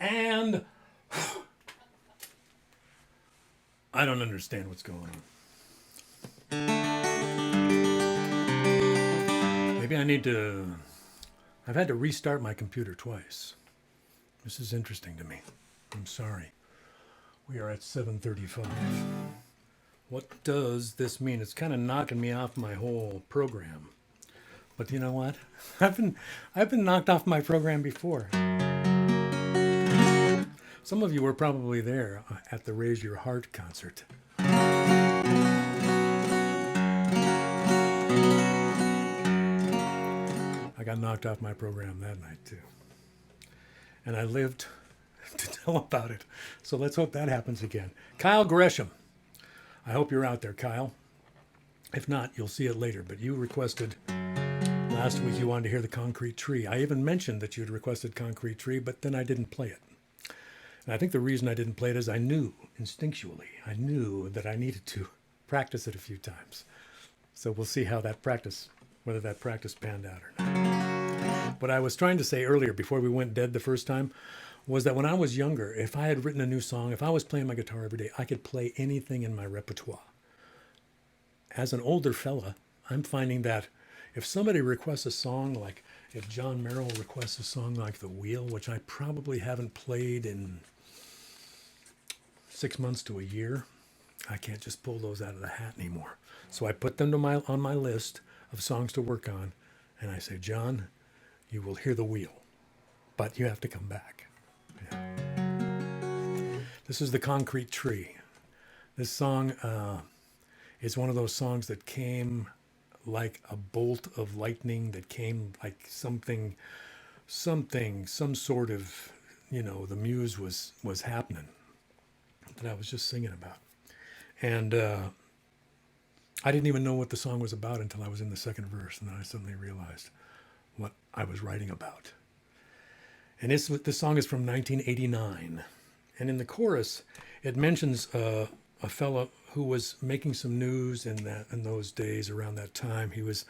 And I don't understand what's going on. Maybe I need to... I've had to restart my computer twice. This is interesting to me. I'm sorry. We are at 7:35. What does this mean? It's kind of knocking me off my whole program. But you know what? I've been knocked off my program before. Some of you were probably there at the Raise Your Heart concert. I got knocked off my program that night too. And I lived to tell about it. So let's hope that happens again. Kyle Gresham. I hope you're out there, Kyle. If not, you'll see it later. But you requested, last week you wanted to hear the Concrete Tree. I even mentioned that you'd requested Concrete Tree, but then I didn't play it. And I think the reason I didn't play it is I knew, instinctually, I knew that I needed to practice it a few times. So we'll see how that practice, whether that practice panned out or not. What I was trying to say earlier, before we went dead the first time, was that when I was younger, if I had written a new song, if I was playing my guitar every day, I could play anything in my repertoire. As an older fella, I'm finding that if somebody requests a song, like if John Merrill requests a song like The Wheel, which I probably haven't played in 6 months to a year, I can't just pull those out of the hat anymore. So I put them on my list of songs to work on, and I say, John, you will hear The Wheel, but you have to come back. Yeah. This is the Concrete Tree. This song is one of those songs that came like a bolt of lightning, that came like some sort of, the muse was happening that I was just singing about. And I didn't even know what the song was about until I was in the second verse, and then I suddenly realized what I was writing about. And this song is from 1989. And in the chorus, it mentions a fella who was making some news in those days. Around that time, he was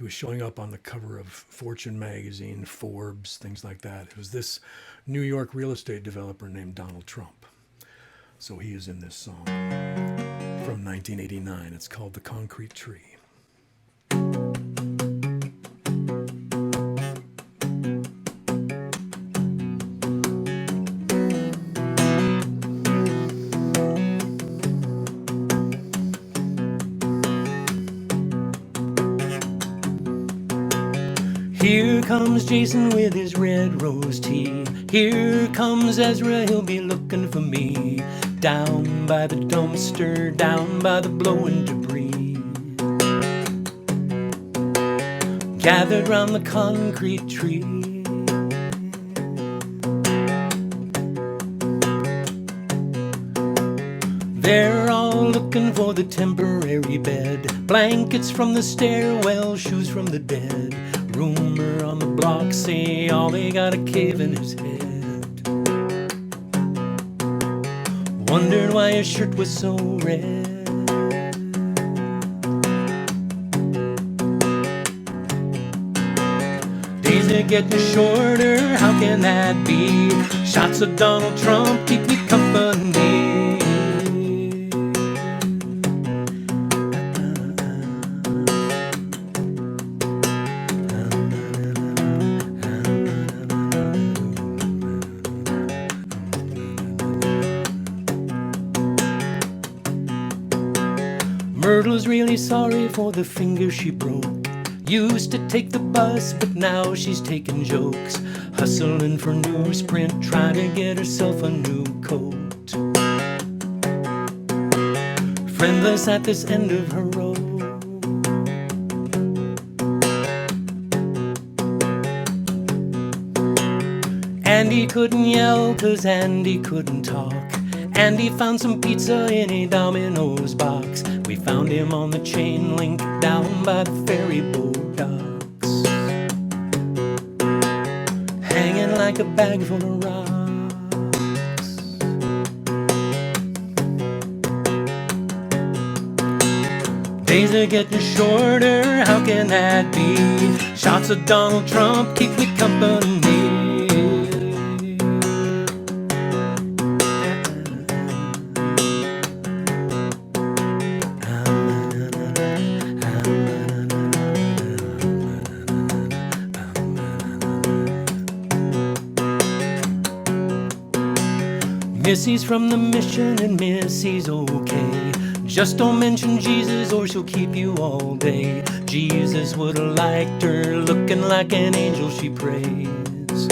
showing up on the cover of Fortune magazine, Forbes, things like that. It was this New York real estate developer named Donald Trump. So he is in this song from 1989. It's called The Concrete Tree. Here comes Jason with his red rose tea. Here comes Ezra, he'll be looking for me. Down by the dumpster, down by the blowing debris. Gathered round the concrete tree. They're all looking for the temporary bed. Blankets from the stairwell, shoes from the dead. Rumor on the block say all they got a cave in his head. Wondered why his shirt was so red. Days are getting shorter, how can that be? Shots of Donald Trump keep me company. Myrtle's really sorry for the finger she broke. Used to take the bus, but now she's taking jokes. Hustling for newsprint, trying to get herself a new coat. Friendless at this end of her road. Andy couldn't yell 'cause Andy couldn't talk. Andy found some pizza in a Domino's box. We found him on the chain link down by the ferry boat docks, hanging like a bag full of rocks. Days are getting shorter, how can that be? Shots of Donald Trump keep me company. Missy's from the mission and Missy's okay. Just don't mention Jesus or she'll keep you all day. Jesus would have liked her, looking like an angel, she prays.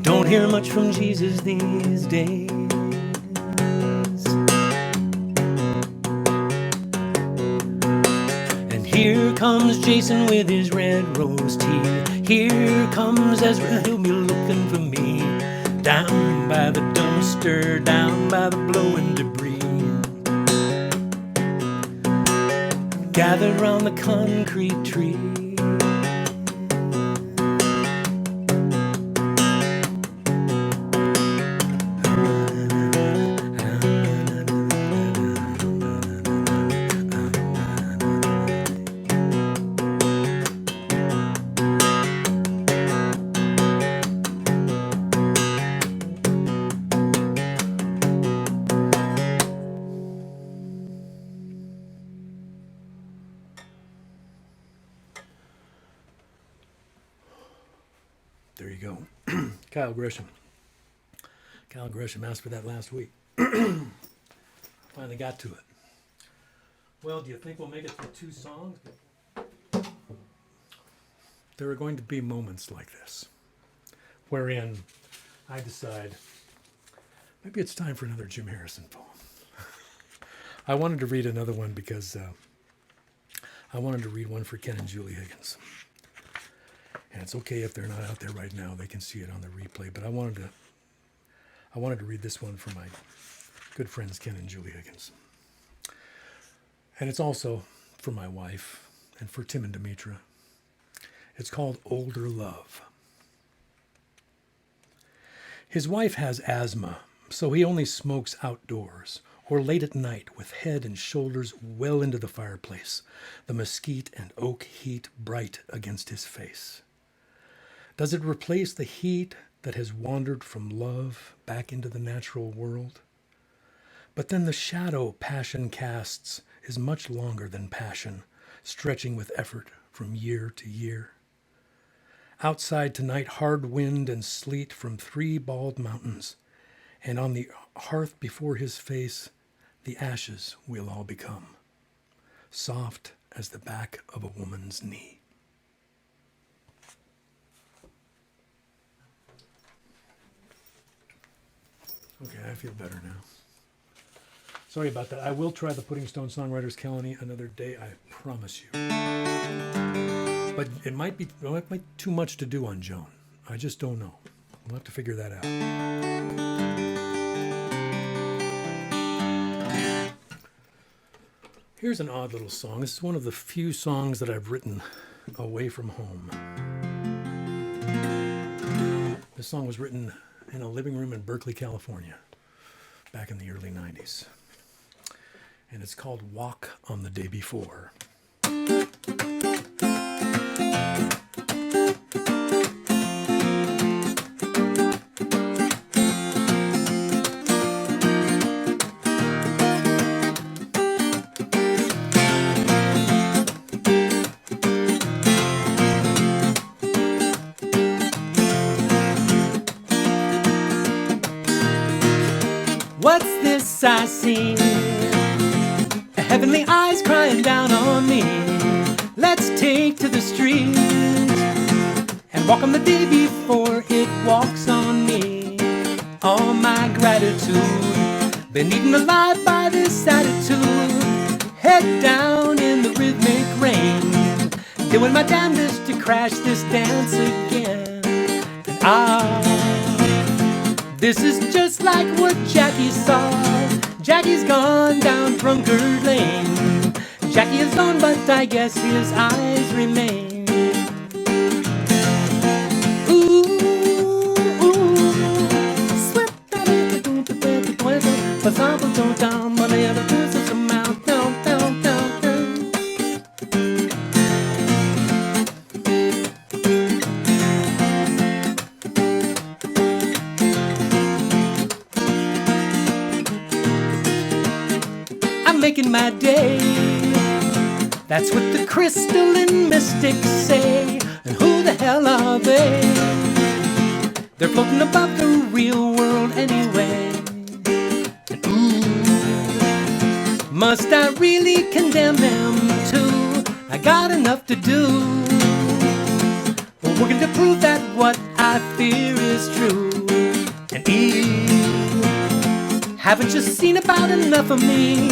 Don't hear much from Jesus these days. And here comes Jason with his red rose tea. Here comes Ezra, he'll be looking for me. Down by the dumpster, down by the blowing debris. Gathered round the concrete tree. There you go. Kyle Gresham. Kyle Gresham asked for that last week. Finally got to it. Well, do you think we'll make it through 2 songs? There are going to be moments like this wherein I decide maybe it's time for another Jim Harrison poem. I wanted to read another one because I wanted to read one for Ken and Julie Higgins. And it's okay if they're not out there right now; they can see it on the replay. But I wanted to read this one for my good friends Ken and Julie Higgins, and it's also for my wife and for Tim and Demetra. It's called "Older Love." His wife has asthma, so he only smokes outdoors or late at night with head and shoulders well into the fireplace, the mesquite and oak heat bright against his face. Does it replace the heat that has wandered from love back into the natural world? But then the shadow passion casts is much longer than passion, stretching with effort from year to year. Outside tonight, hard wind and sleet from 3 bald mountains, and on the hearth before his face, the ashes will all become, soft as the back of a woman's knee. Okay, I feel better now. Sorry about that. I will try the Pudding Stone Songwriters Colony another day, I promise you. But it might be too much to do on Joan. I just don't know. We'll have to figure that out. Here's an odd little song. This is one of the few songs that I've written away from home. This song was written in a living room in Berkeley, California, back in the early 90s. And it's called Walk on the Day Before. What's this I see? Heavenly eyes crying down on me. Let's take to the street and walk on the day before it walks on me. All my gratitude, been eaten alive by this attitude. Head down in the rhythmic rain, doing my damnedest to crash this dance again. And this is just like what Jackie saw. Jackie's gone down Drunkard Lane. Jackie is gone, but I guess his eyes remain. Ooh, ooh, sweat that it, don't down, but the other two is some mouth, down. Making my day. That's what the crystalline mystics say. And who the hell are they? They're floating above the real world anyway. And ooh, must I really condemn them too? I got enough to do, working to prove that what I fear is true. And haven't you seen about enough of me?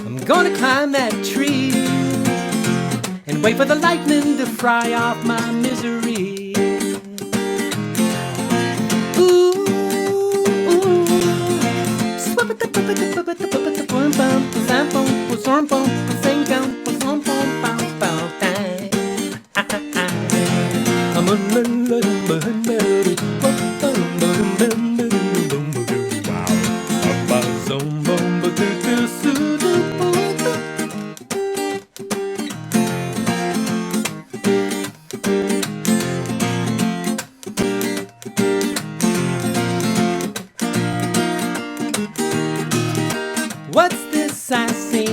I'm gonna climb that tree and wait for the lightning to fry off my misery. What's this I see?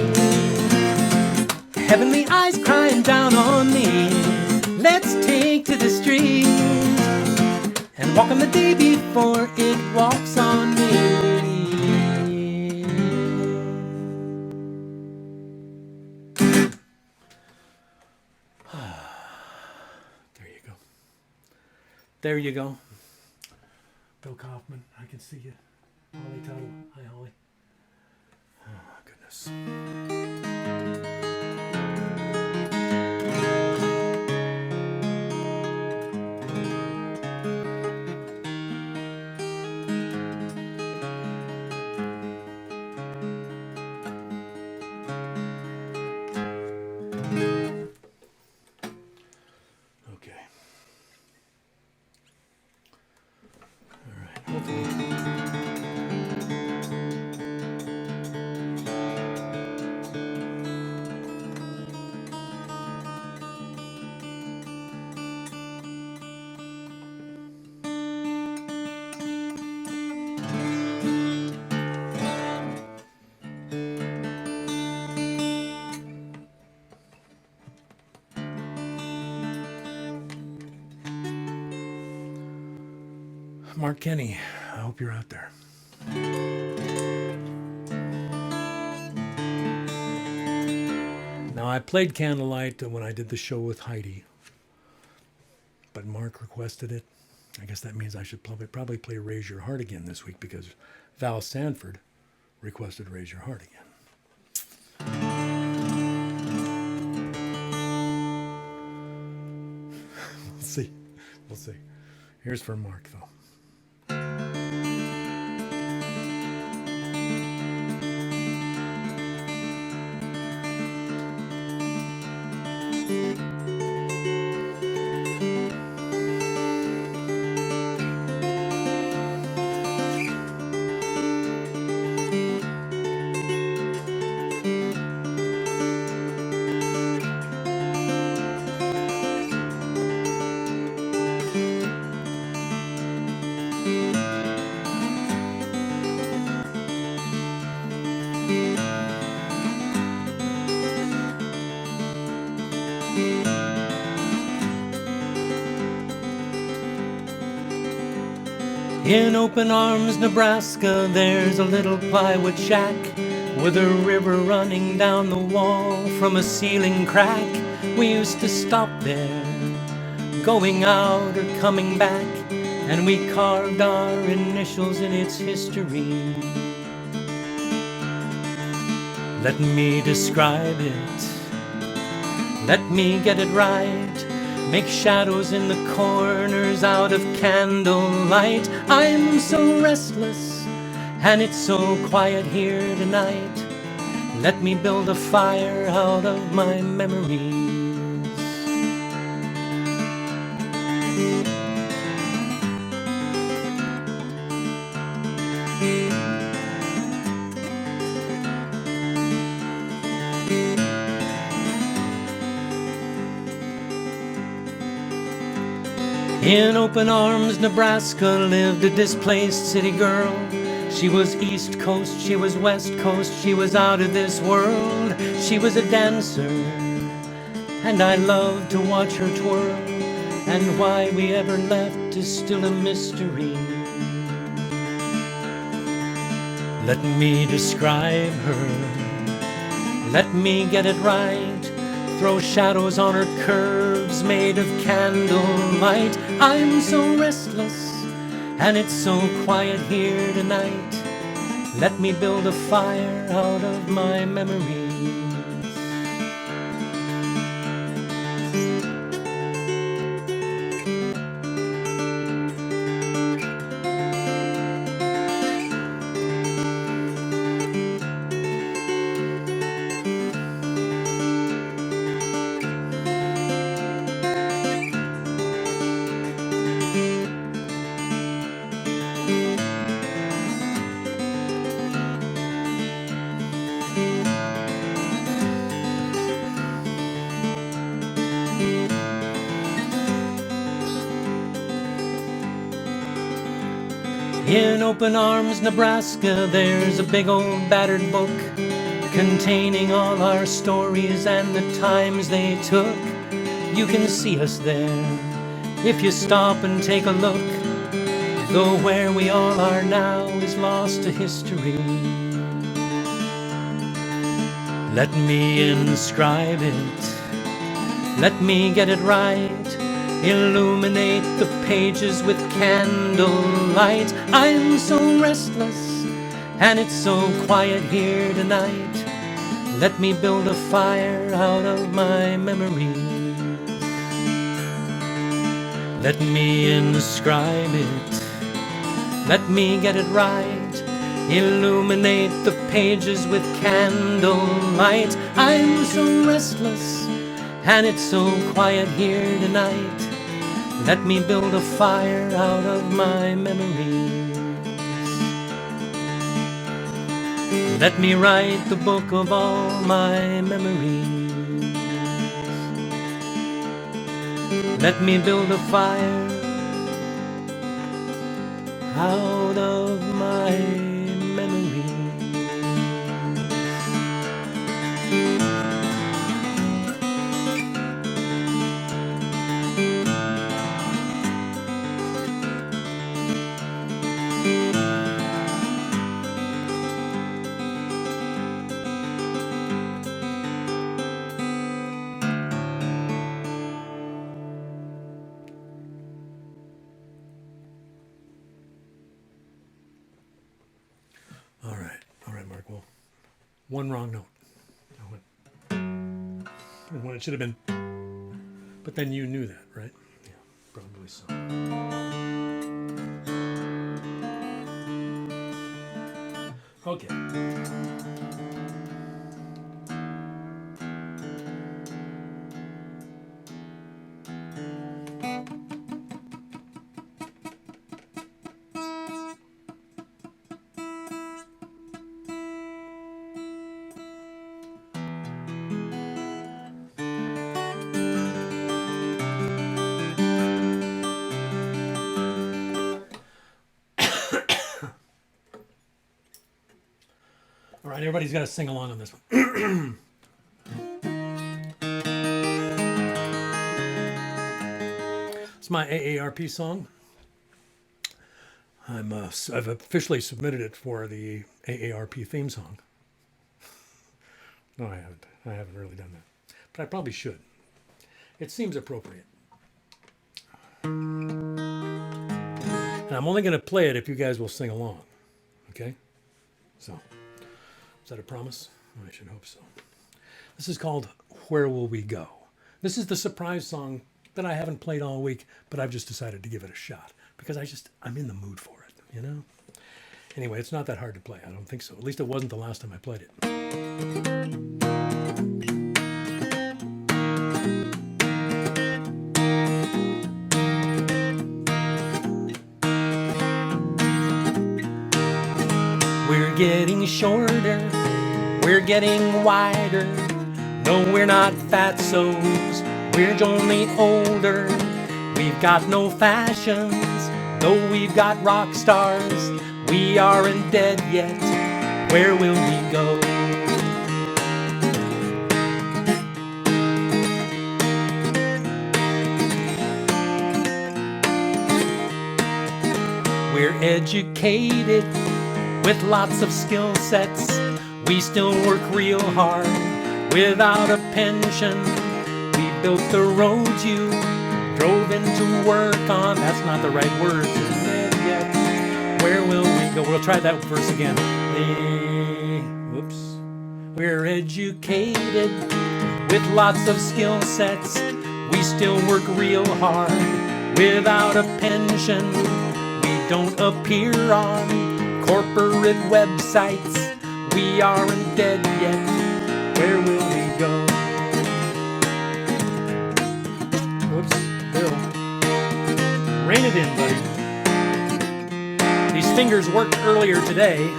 Heavenly eyes crying down on me. Let's take to the street and walk on the day before it walks on me. There you go. There you go. Bill Kaufman, I can see you. Holly Tuttle. Hi, Holly. Oh, goodness. Okay. All right. Hopefully. Mark Kenny, I hope you're out there. Now, I played Candlelight when I did the show with Heidi, but Mark requested it. I guess that means I should probably play Raise Your Heart again this week because Val Sanford requested Raise Your Heart again. We'll see. We'll see. Here's for Mark, though. In Open Arms, Nebraska, there's a little plywood shack with a river running down the wall from a ceiling crack. We used to stop there, going out or coming back, and we carved our initials in its history. Let me describe it, let me get it right. Make shadows in the corners out of candlelight. I'm so restless, and it's so quiet here tonight. Let me build a fire out of my memories. In Open Arms, Nebraska, lived a displaced city girl. She was East Coast, she was West Coast, she was out of this world. She was a dancer, and I loved to watch her twirl. and why we ever left is still a mystery. Let me describe her, let me get it right, throw shadows on her curves made of candlelight. I'm so restless, and it's so quiet here tonight. Let me build a fire out of my memories. In Open Arms, Nebraska, there's a big old battered book containing all our stories and the times they took. You can see us there if you stop and take a look, though where we all are now is lost to history. Let me inscribe it, let me get it right, illuminate the pages with candlelight. I'm so restless, and it's so quiet here tonight. Let me build a fire out of my memories. Let me inscribe it, let me get it right, illuminate the pages with candlelight. I'm so restless, and it's so quiet here tonight. Let me build a fire out of my memories. Let me write the book of all my memories. Let me build a fire out of my memories. All right, Mark. Well, one wrong note. And when it should have been. But then you knew that, right? Yeah, probably so. Okay. All right, everybody's got to sing along on this one. It's my AARP song. I've officially submitted it for the AARP theme song. No, I haven't. I haven't really done that, but I probably should. It seems appropriate. And I'm only going to play it if you guys will sing along. Okay? So, is that a promise? I should hope so. This is called Where Will We Go? This is the surprise song that I haven't played all week, but I've just decided to give it a shot because I'm in the mood for it, you know? Anyway, it's not that hard to play. I don't think so. At least it wasn't the last time I played it. We're getting shorter, we're getting wider. No, we're not fatsos, we're only older. We've got no fashions, though we've got rock stars. We aren't dead yet, where will we go? educated with lots of skill sets. We still work real hard without a pension. We built the roads you drove into work on. That's not the right words, isn't it? Yet. Where will we go? We'll try that verse again. Whoops. We're educated with lots of skill sets. We still work real hard without a pension. We don't appear on corporate websites. We aren't dead yet. Where will we go? Whoops, Bill. Rein it in, buddy. These fingers worked earlier today.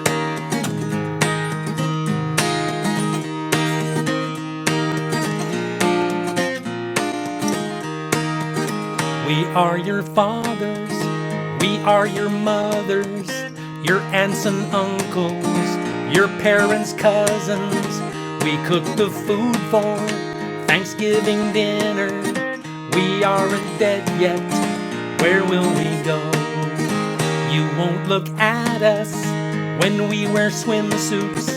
We are your fathers, we are your mothers, your aunts and uncles, your parents' cousins. We cook the food for Thanksgiving dinner. We aren't dead yet. Where will we go? You won't look at us when we wear swimsuits.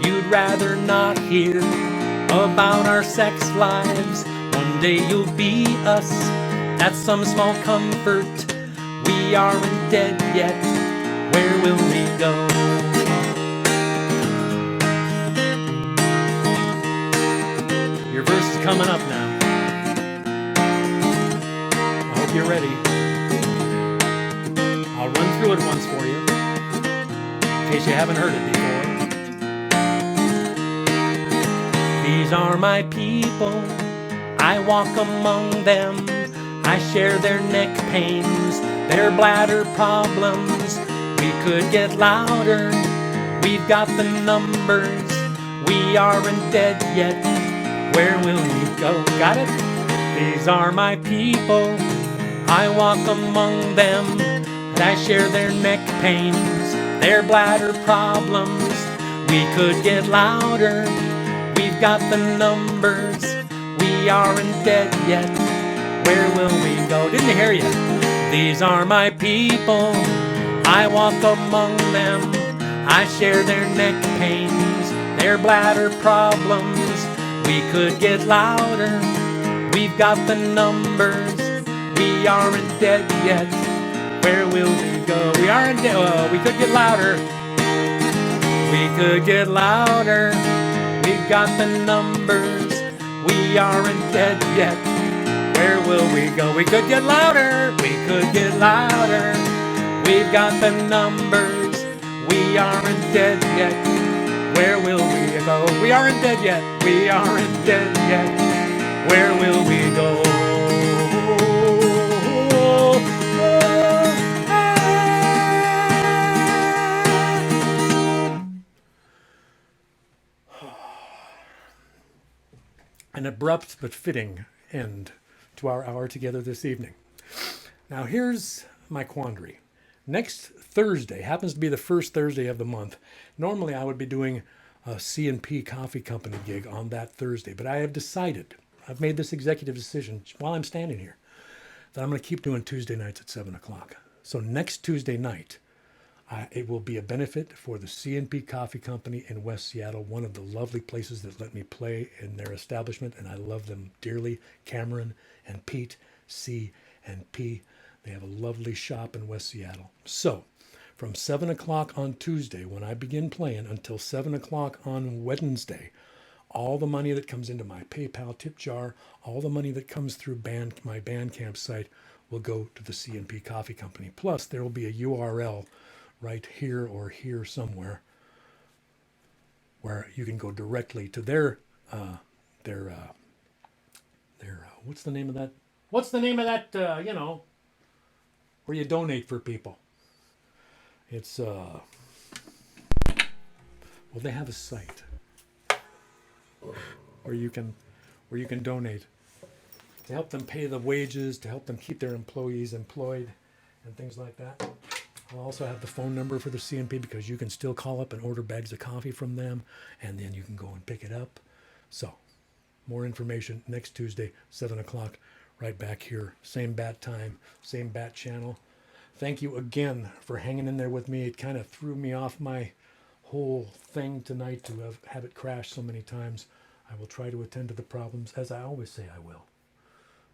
You'd rather not hear about our sex lives. One day you'll be us. That's some small comfort. We aren't dead yet. Where will we go? Your verse is coming up now. I hope you're ready. I'll run through it once for you, in case you haven't heard it before. These are my people. I walk among them. I share their neck pains, their bladder problems. We could get louder. We've got the numbers. We aren't dead yet. Where will we go? Got it? These are my people. I walk among them. And I share their neck pains, their bladder problems. We could get louder. We've got the numbers. We aren't dead yet. Where will we go? Didn't hear you. These are my people. I walk among them. I share their neck pains, their bladder problems. We could get louder. We've got the numbers. We aren't dead yet. Where will we go? We aren't dead. Oh, we could get louder. We could get louder. We've got the numbers. We aren't dead yet. Where will we go? We could get louder. We could get louder. We've got the numbers. We aren't dead yet. Where will we go? We aren't dead yet. We aren't dead yet. Where will we go? An abrupt but fitting end to our hour together this evening. Now here's my quandary. Next Thursday happens to be the first Thursday of the month. Normally I would be doing a C&P Coffee Company gig on that Thursday, but I have decided, I've made this executive decision while I'm standing here, that I'm going to keep doing Tuesday nights at 7 o'clock. So next Tuesday night, it will be a benefit for the C&P Coffee Company in West Seattle, one of the lovely places that let me play in their establishment, and I love them dearly. Cameron and Pete, C&P. They have a lovely shop in West Seattle. So, from 7 o'clock on Tuesday, when I begin playing, until 7 o'clock on Wednesday, all the money that comes into my PayPal tip jar, all the money that comes through my Bandcamp site will go to the C&P Coffee Company. Plus, there will be a URL right here or here somewhere where you can go directly to their what's the name of that? What's the name of that, where you donate for people? It's, well, they have a site where you can donate to help them pay the wages, to help them keep their employees employed and things like that. I'll also have the phone number for the C&P because you can still call up and order bags of coffee from them, and then you can go and pick it up. So, more information next Tuesday, 7 o'clock, right back here. Same bat time, same bat channel. Thank you again for hanging in there with me. It kind of threw me off my whole thing tonight to have it crash so many times. I will try to attend to the problems as I always say I will.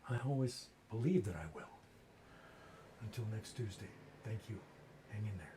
I always believe that I will. Until next Tuesday, thank you. Hang in there.